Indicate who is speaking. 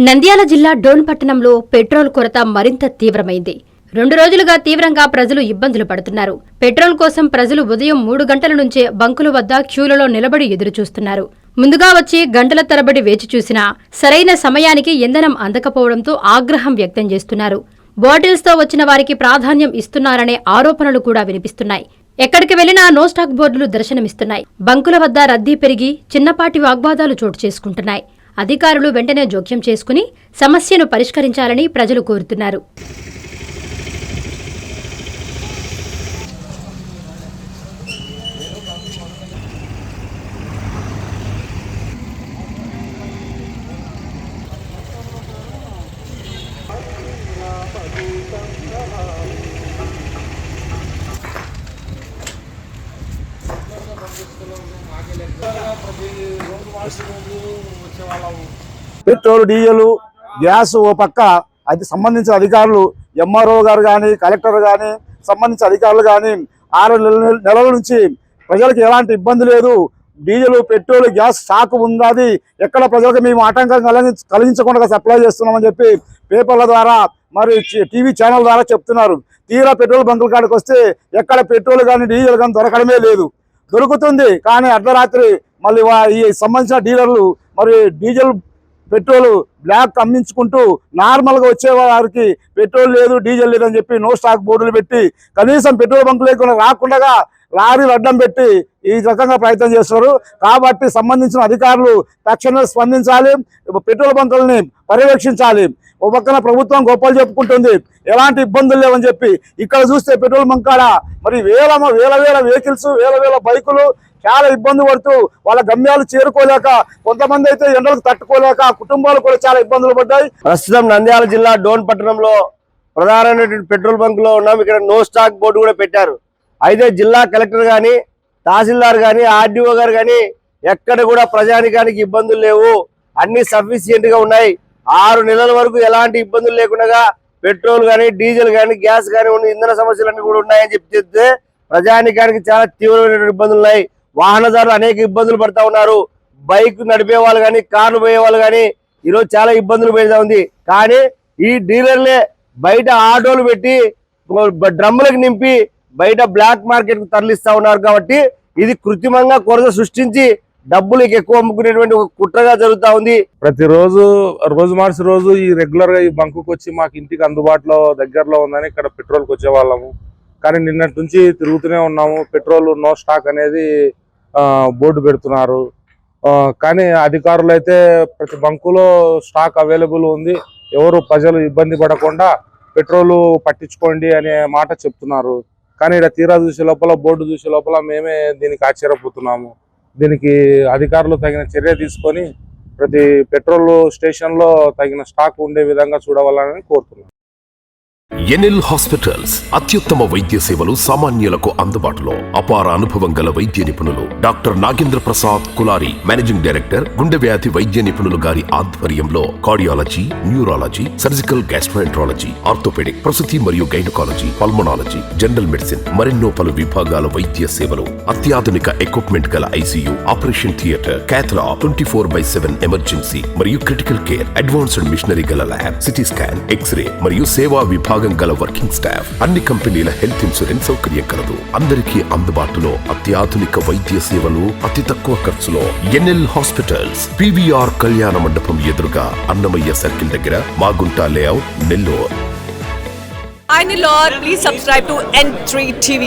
Speaker 1: నంద్యాల జిల్లా డోన్ పట్టణంలో పెట్రోల్ కొరత మరింత తీవ్రమైంది. 2 రోజులుగా తీవ్రంగా ప్రజలు ఇబ్బందులు పడుతున్నారు. పెట్రోల్ కోసం ప్రజలు ఉదయం 3 గంటల నుంచే బంకుల వద్ద క్యూలలో నిలబడి ఎదురుచూస్తున్నారు. ముందుగా వచ్చి గంటల తరబడి వేచి చూసినా సరైన సమయానికి ఇంధనం అందకపోవడంతో ఆగ్రహం వ్యక్తం చేస్తున్నారు. బాటిల్స్తో వచ్చిన వారికి ప్రాధాన్యం ఇస్తున్నారనే ఆరోపణలు కూడా వినిపిస్తున్నాయి. ఎక్కడికి వెళ్లినా నో స్టాక్ బోర్డులు దర్శనమిస్తున్నాయి. బంకుల వద్ద రద్దీ పెరిగి చిన్నపాటి వాగ్వాదాలు చోటు చేసుకుంటున్నాయి. అధికారులు వెంటనే జోక్యం చేసుకుని సమస్యను పరిష్కరించాలని ప్రజలు కోరుతున్నారు.
Speaker 2: పెట్రోల్, డీజిల్, గ్యాస్ ఓ పక్క అది సంబంధించిన అధికారులు ఎంఆర్ఓ గారు కానీ, కలెక్టర్ కానీ, సంబంధించిన అధికారులు కానీ 6 నెలల నుంచి ప్రజలకు ఎలాంటి ఇబ్బంది లేదు. డీజిల్, పెట్రోల్, గ్యాస్ స్టాక్ ఉన్నది. ఎక్కడ ప్రజలకు మేము ఆటంకం కలిగించకుండా సప్లై చేస్తున్నామని చెప్పి పేపర్ల ద్వారా మరి టీవీ ఛానల్ ద్వారా చెప్తున్నారు. తీరా పెట్రోల్ బంకుల కాడికి వస్తే ఎక్కడ పెట్రోల్ కానీ డీజిల్ కానీ దొరకడమే లేదు. దొరుకుతుంది కానీ అర్ధరాత్రి మళ్ళీ ఈ సంబంధించిన డీలర్లు మరి డీజిల్, పెట్రోల్ బ్లాక్ అమ్మించుకుంటూ నార్మల్గా వచ్చే వారికి పెట్రోల్ లేదు, డీజిల్ లేదని చెప్పి నో స్టాక్ బోర్డులు పెట్టి కనీసం పెట్రోల్ బంకు లేకుండా రాకుండా లారీలు అడ్డం పెట్టి ఈ రకంగా ప్రయత్నం చేస్తున్నారు. కాబట్టి సంబంధించిన అధికారులు తక్షణమే స్పందించాలి, పెట్రోల్ బంకులని పర్యవేక్షించాలి. ఓ పక్కన ప్రభుత్వం గొప్పలు చెప్పుకుంటుంది, ఎలాంటి ఇబ్బందులు లేవని చెప్పి. ఇక్కడ చూస్తే పెట్రోల్ బంక్ కాడ మరి వేల వెహికల్స్, వేల బైకులు చాలా ఇబ్బంది పడుతూ వాళ్ళ గమ్యాలు చేరుకోలేక, కొంతమంది అయితే ఎండలకు తట్టుకోలేక కుటుంబాలు కూడా చాలా ఇబ్బందులు పడ్డాయి.
Speaker 3: ప్రస్తుతం నంద్యాల జిల్లా డోన్ పట్టణంలో ప్రధానమైనటువంటి పెట్రోల్ బంక్ లో ఉన్నాం. ఇక్కడ నో స్టాక్ బోర్డు కూడా పెట్టారు. అయితే జిల్లా కలెక్టర్ గాని, తహసీల్దార్ గాని, ఆర్డీఓ గారు గాని ఎక్కడ కూడా ప్రజానికానికి ఇబ్బందులు లేవు, అన్ని సఫిషియెంట్ గా ఉన్నాయి. 6 నెలల వరకు ఎలాంటి ఇబ్బందులు లేకుండా పెట్రోల్ కానీ, డీజిల్ కానీ, గ్యాస్ కానీ ఉన్న ఇంధన సమస్యలన్నీ కూడా ఉన్నాయని చెప్తే ప్రజానికానికి చాలా తీవ్రమైన ఇబ్బందులు ఉన్నాయి. వాహనదారులు అనేక ఇబ్బందులు పడతా ఉన్నారు. బైక్ నడిపే వాళ్ళు కానీ, కార్లు పోయే వాళ్ళు కానీ ఈరోజు చాలా ఇబ్బందులు పెడతా ఉంది. కానీ ఈ డీలర్లే బయట ఆటోలు పెట్టి డ్రమ్ములకు నింపి బయట బ్లాక్ మార్కెట్ కు తరలిస్తా ఉన్నారు. కాబట్టి ఇది కృత్రిమంగా కొరత సృష్టించి డబ్బులకు ఎక్కువ అమ్ముకునేటువంటి ఒక కుట్రగా జరుగుతా ఉంది.
Speaker 4: ప్రతిరోజు రోజు మార్చి రోజు ఈ రెగ్యులర్ గా ఈ బంకుకు వచ్చి మాకు ఇంటికి అందుబాటులో దగ్గరలో ఉందని ఇక్కడ పెట్రోల్కి వచ్చే వాళ్ళము. కానీ నిన్నటి నుంచి తిరుగుతూనే ఉన్నాము. పెట్రోల్ నో స్టాక్ అనేది బోర్డు పెడుతున్నారు. కానీ అధికారులు అయితే ప్రతి బంకులో స్టాక్ అవైలబుల్ ఉంది, ఎవరు ప్రజలు ఇబ్బంది పడకుండా పెట్రోల్ పట్టించుకోండి అనే మాట చెప్తున్నారు. కానీ ఇక్కడ తీరా చూసే లోపల, బోర్డు చూసే లోపల మేమే దీనికి ఆశ్చర్యపోతున్నాము. దీనికి అధికారులు తగిన చర్య తీసుకొని ప్రతి పెట్రోల్ స్టేషన్ లో తగిన స్టాక్ ఉండే విధంగా చూడవాలని కోరుతున్నాం.
Speaker 5: ఎన్ఎల్ హాస్పిటల్స్ అత్యుత్తమ వైద్య సేవలు సామాన్యులకు అందుబాటులో. అపార అనుభవం గల వైద్య నిపుణులు doctor Nagendra Prasad Kulari, managing director, గుండె వ్యాధి వైద్య నిపుణులు గారి ఆధ్వర్యంలో cardiology, neurology, surgical gastroenterology, orthopaedic, ప్రసూతి మరియు గైనకాలజీ, పల్మనాలజీ, జనరల్ మెడిసిన్ మరెన్నో పలు విభాగాల వైద్య సేవలు. అత్యాధునిక ఎక్విప్మెంట్ గల ఐసీయూ, ఆపరేషన్ థియేటర్, క్యాథ్లా, 24/7 ఎమర్జెన్సీ మరియు క్రిటికల్ కేర్, అడ్వాన్స్డ్ మిషనరీ గల ల్యాబ్, సిటీ స్కాన్, ఎక్స్రే మరియు సేవా విభాగం గల వర్కింగ్ స్టాఫ్. అన్ని కంపెనీల హెల్త్ ఇన్సూరెన్స్ సౌకర్యం కలదు. అందరికీ అందుబాటులో అత్యాధునిక వైద్య సేవలు అతి తక్కువ ఖర్చులో. ఎన్ఎల్ హాస్పిటల్స్, పివిఆర్ కళ్యాణ మండపం ఎదురుగా, అన్నమయ్య సర్కిల్ దగ్గర, Magunta layout, Nellore.
Speaker 6: Please subscribe to N3 TV.